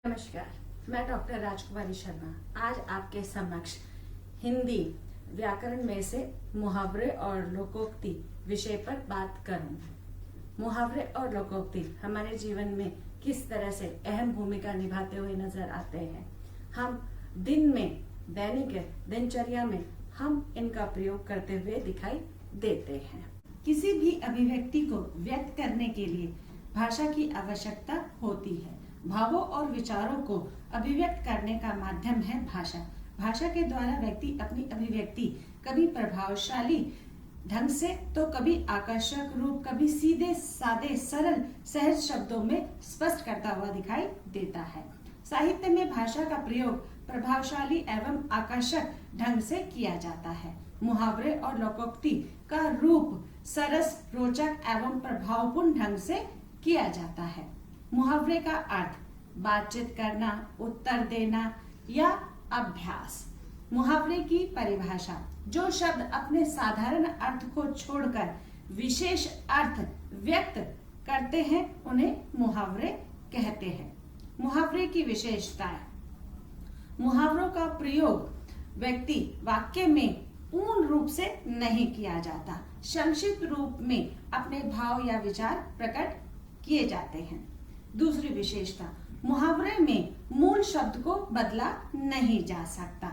नमस्कार, मैं डॉक्टर राजकुमारी शर्मा आज आपके समक्ष हिंदी व्याकरण में से मुहावरे और लोकोक्ति विषय पर बात करूंगी। मुहावरे और लोकोक्ति हमारे जीवन में किस तरह से अहम भूमिका निभाते हुए नजर आते हैं। हम दिन में दैनिक दिनचर्या में हम इनका प्रयोग करते हुए दिखाई देते हैं। किसी भी अभिव्यक्ति को व्यक्त करने के लिए भाषा की आवश्यकता होती है। भावों और विचारों को अभिव्यक्त करने का माध्यम है भाषा। भाषा के द्वारा व्यक्ति अपनी अभिव्यक्ति कभी प्रभावशाली ढंग से तो कभी आकर्षक रूप, कभी सीधे सादे सरल सहज शब्दों में स्पष्ट करता हुआ दिखाई देता है। साहित्य में भाषा का प्रयोग प्रभावशाली एवं आकर्षक ढंग से किया जाता है। मुहावरे और लोकोक्ति का रूप सरस, रोचक एवं प्रभावपूर्ण ढंग से किया जाता है। मुहावरे का अर्थ बातचीत करना, उत्तर देना या अभ्यास। मुहावरे की परिभाषा, जो शब्द अपने साधारण अर्थ को छोड़कर विशेष अर्थ व्यक्त करते हैं उन्हें मुहावरे कहते हैं। मुहावरे की विशेषताएं, मुहावरों का प्रयोग व्यक्ति वाक्य में पूर्ण रूप से नहीं किया जाता, संक्षिप्त रूप में अपने भाव या विचार प्रकट किए जाते हैं। दूसरी विशेषता, मुहावरे में मूल शब्द को बदला नहीं जा सकता।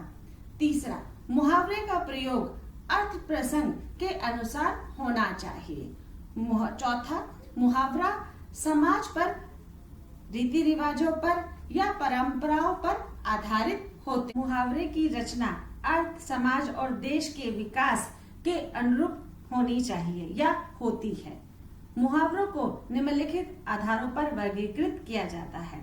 तीसरा, मुहावरे का प्रयोग अर्थ प्रसंग के अनुसार होना चाहिए। चौथा, मुहावरा समाज पर, रीति रिवाजों पर या परंपराओं पर आधारित होते। मुहावरे की रचना अर्थ, समाज और देश के विकास के अनुरूप होनी चाहिए या होती है। मुहावरों को निम्नलिखित आधारों पर वर्गीकृत किया जाता है।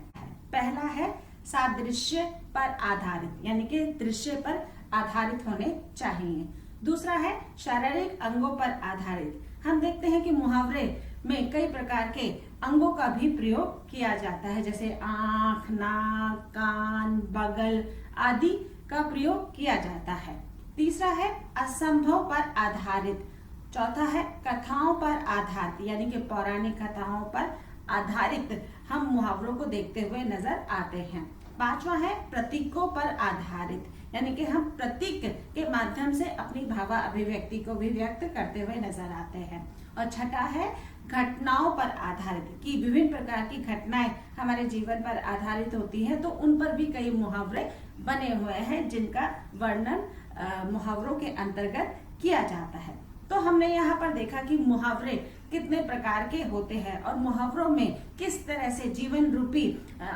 पहला है सादृश्य पर आधारित, यानी कि दृश्य पर आधारित होने चाहिए। दूसरा है शारीरिक अंगों पर आधारित। हम देखते हैं कि मुहावरे में कई प्रकार के अंगों का भी प्रयोग किया जाता है, जैसे आंख, नाक, कान, बगल आदि का प्रयोग किया जाता है। तीसरा है असंभव पर आधारित। चौथा है कथाओं पर आधारित, यानी कि पौराणिक कथाओं पर आधारित हम मुहावरों को देखते हुए नजर आते हैं। पांचवा है प्रतीकों पर आधारित, यानी कि हम प्रतीक के माध्यम से अपनी भावा अभिव्यक्ति को भी व्यक्त करते हुए नजर आते हैं। और छठा है घटनाओं पर आधारित, कि विभिन्न प्रकार की घटनाएं हमारे जीवन पर आधारित होती हैं, तो उन पर भी कई मुहावरे बने हुए हैं जिनका वर्णन मुहावरों के अंतर्गत किया जाता है। तो हमने यहाँ पर देखा कि मुहावरे कितने प्रकार के होते हैं और मुहावरों में किस तरह से जीवन रूपी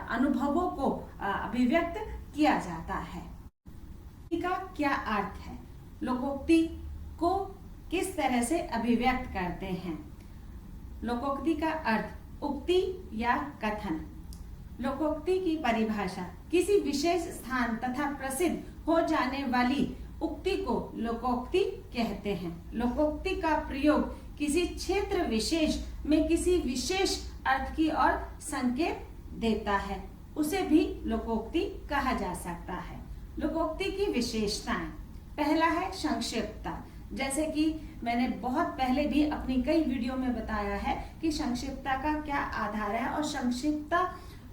अनुभवों को अभिव्यक्त किया जाता है। इसका क्या अर्थ है? लोकोक्ति को किस तरह से अभिव्यक्त करते हैं? लोकोक्ति का अर्थ उक्ति या कथन। लोकोक्ति की परिभाषा, किसी विशेष स्थान तथा प्रसिद्ध हो जाने वाली उक्ति को लोकोक्ति कहते हैं। लोकोक्ति का प्रयोग किसी क्षेत्र विशेष में किसी विशेष अर्थ की ओर संकेत देता है, उसे भी लोकोक्ति कहा जा सकता है। लोकोक्ति की विशेषताएं, पहला है संक्षिप्तता। जैसे कि मैंने बहुत पहले भी अपनी कई वीडियो में बताया है कि संक्षिप्तता का क्या आधार है और संक्षिप्तता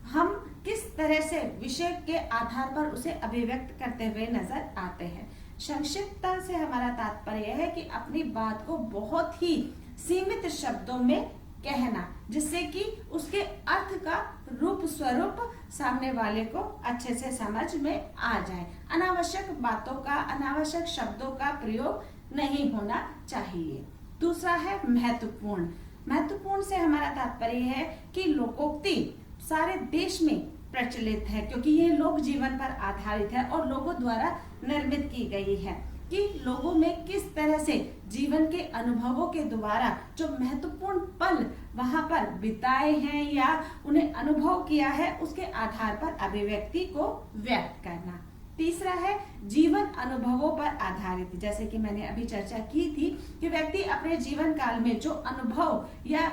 हम किस तरह से विषय के आधार पर उसे अभिव्यक्त करते हुए नजर आते हैं। संक्षिप्तता से हमारा तात्पर्य है कि अपनी बात को बहुत ही सीमित शब्दों में कहना, जिससे कि उसके अर्थ का रूप स्वरूप सामने वाले को अच्छे से समझ में आ जाए। अनावश्यक बातों का, अनावश्यक शब्दों का प्रयोग नहीं होना चाहिए। दूसरा है महत्वपूर्ण। महत्वपूर्ण से हमारा तात्पर्य है कि लोकोक्ति सारे देश में प्रचलित है, क्योंकि ये लोक जीवन पर आधारित है और लोगों द्वारा निर्मित की गई है कि लोगों में किस तरह से जीवन के अनुभवों के द्वारा जो महत्वपूर्ण पल वहां पर बिताए हैं या उन्हें अनुभव किया है, उसके आधार पर अभिव्यक्ति को व्यक्त करना। तीसरा है जीवन अनुभवों पर आधारित। जैसे कि मैंने अभी चर्चा की थी कि व्यक्ति अपने जीवन काल में जो अनुभव या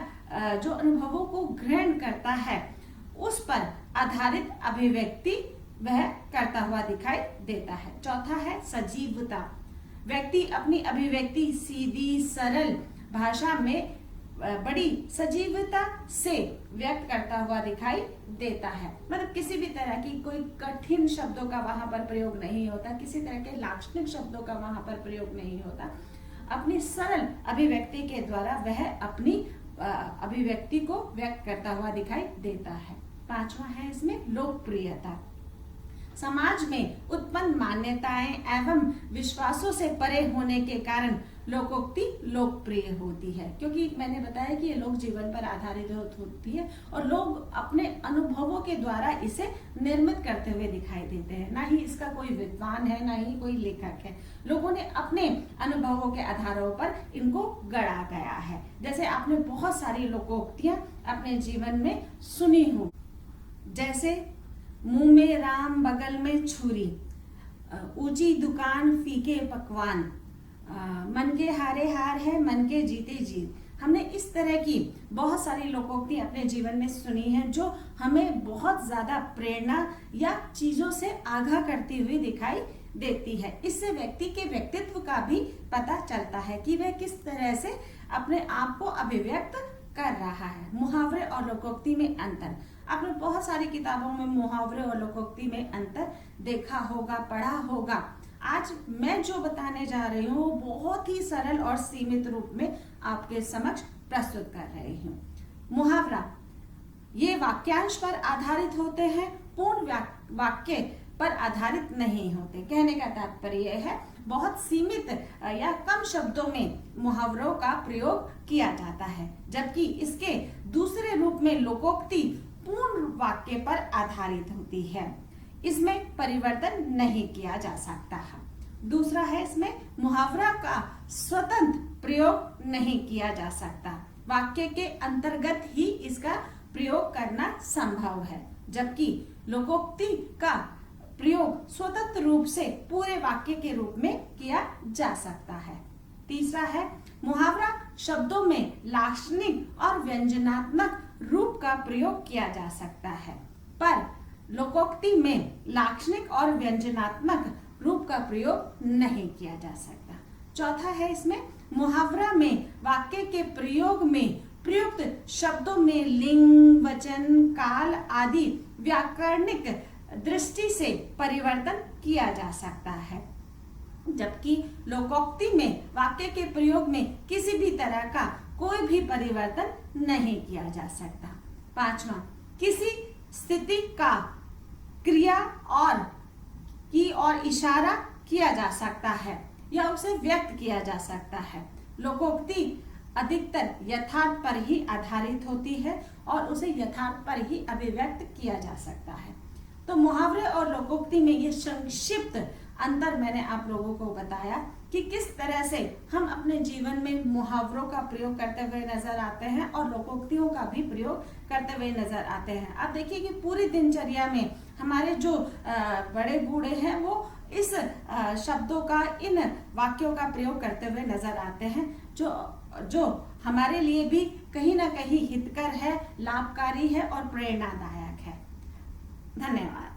जो अनुभवों को ग्रहण करता है उस पर आधारित अभिव्यक्ति वह करता हुआ दिखाई देता है। चौथा है सजीवता। व्यक्ति अपनी अभिव्यक्ति सीधी सरल भाषा में बड़ी सजीवता से व्यक्त करता हुआ दिखाई देता है। मतलब किसी भी तरह की कोई कठिन शब्दों का वहां पर प्रयोग नहीं होता, किसी तरह के लाक्षणिक शब्दों का वहां पर प्रयोग नहीं होता। अपनी सरल अभिव्यक्ति के द्वारा वह अपनी अभिव्यक्ति को व्यक्त करता हुआ दिखाई देता है। पांचवा है इसमें लोकप्रियता। समाज में उत्पन्न मान्यताएं एवं विश्वासों से परे होने के कारण लोकोक्ति लोकप्रिय होती है, क्योंकि मैंने बताया कि ये लोक जीवन पर आधारित होती है और लोग अपने अनुभवों के द्वारा इसे निर्मित करते हुए दिखाई देते हैं। ना ही इसका कोई विद्वान है, ना ही कोई लेखक है, लोगों ने अपने अनुभवों के आधारों पर इनको गढ़ा गया है। जैसे आपने बहुत सारी लोकोक्तियां अपने जीवन में सुनी हो, जैसे मुंह में राम बगल में छुरी, ऊंची दुकान फीके पकवान, मन के हारे हार है मन के जीते जीत। हमने इस तरह की बहुत सारी लोकोक्ति अपने जीवन में सुनी है जो हमें बहुत ज्यादा प्रेरणा या चीजों से आगाह करती हुई दिखाई देती है। इससे व्यक्ति के व्यक्तित्व का भी पता चलता है कि वह किस तरह से अपने आप को अभिव्यक्त कर रहा है। मुहावरे और लोकोक्ति में अंतर। आपने बहुत सारी किताबों में मुहावरे और लोकोक्ति में अंतर देखा होगा, पढ़ा होगा। आज मैं जो बताने जा रही हूँ वो बहुत ही सरल और सीमित रूप में आपके समक्ष प्रस्तुत कर रही हूँ। मुहावरा ये वाक्यांश पर आधारित होते हैं, पूर्ण वाक्य पर आधारित नहीं होते। कहने का तात्पर्य है बहुत सीमित या कम शब्दों में मुहावरों का प्रयोग किया जाता है, जबकि इसके दूसरे रूप में लोकोक्ति पूर्ण वाक्य पर आधारित होती है। इसमें परिवर्तन नहीं किया जा सकता है। दूसरा है इसमें मुहावरा का स्वतंत्र प्रयोग नहीं किया जा सकता, वाक्य के अंतर्गत ही इसका प्रयोग करना संभव है, जबकि लोकोक्ति का प्रयोग स्वतंत्र रूप से पूरे वाक्य के रूप में किया जा सकता है। तीसरा है मुहावरा शब्दों में लाक्षणिक और व्यंजनात्मक रूप का प्रयोग किया जा सकता है, पर लोकोक्ति में लाक्षणिक और व्यंजनात्मक रूप का प्रयोग नहीं किया जा सकता। चौथा है इसमें मुहावरा में वाक्य के प्रयोग में प्रयुक्त शब्दों में लिंग, वचन, काल आदि व्याकरणिक दृष्टि से परिवर्तन किया जा सकता है, जबकि लोकोक्ति में वाक्य के प्रयोग में किसी भी तरह का कोई भी परिवर्तन नहीं किया जा सकता। पांचवा, किसी स्थिति का क्रिया और इशारा किया जा सकता है या उसे व्यक्त किया जा सकता है। लोकोक्ति अधिकतर यथार्थ पर ही आधारित होती है और उसे यथार्थ पर ही अभिव्यक्त किया जा सकता है। तो मुहावरे और लोकोक्ति में ये संक्षिप्त अंतर मैंने आप लोगों को बताया कि किस तरह से हम अपने जीवन में मुहावरों का प्रयोग करते हुए नजर आते हैं और लोकोक्तियों का भी प्रयोग करते हुए नजर आते हैं। अब देखिए कि पूरी दिनचर्या में हमारे जो बड़े बूढ़े हैं वो इस शब्दों का, इन वाक्यों का प्रयोग करते हुए नजर आते हैं, जो हमारे लिए भी कहीं ना कहीं हितकर है, लाभकारी है और प्रेरणादायक है। धन्यवाद।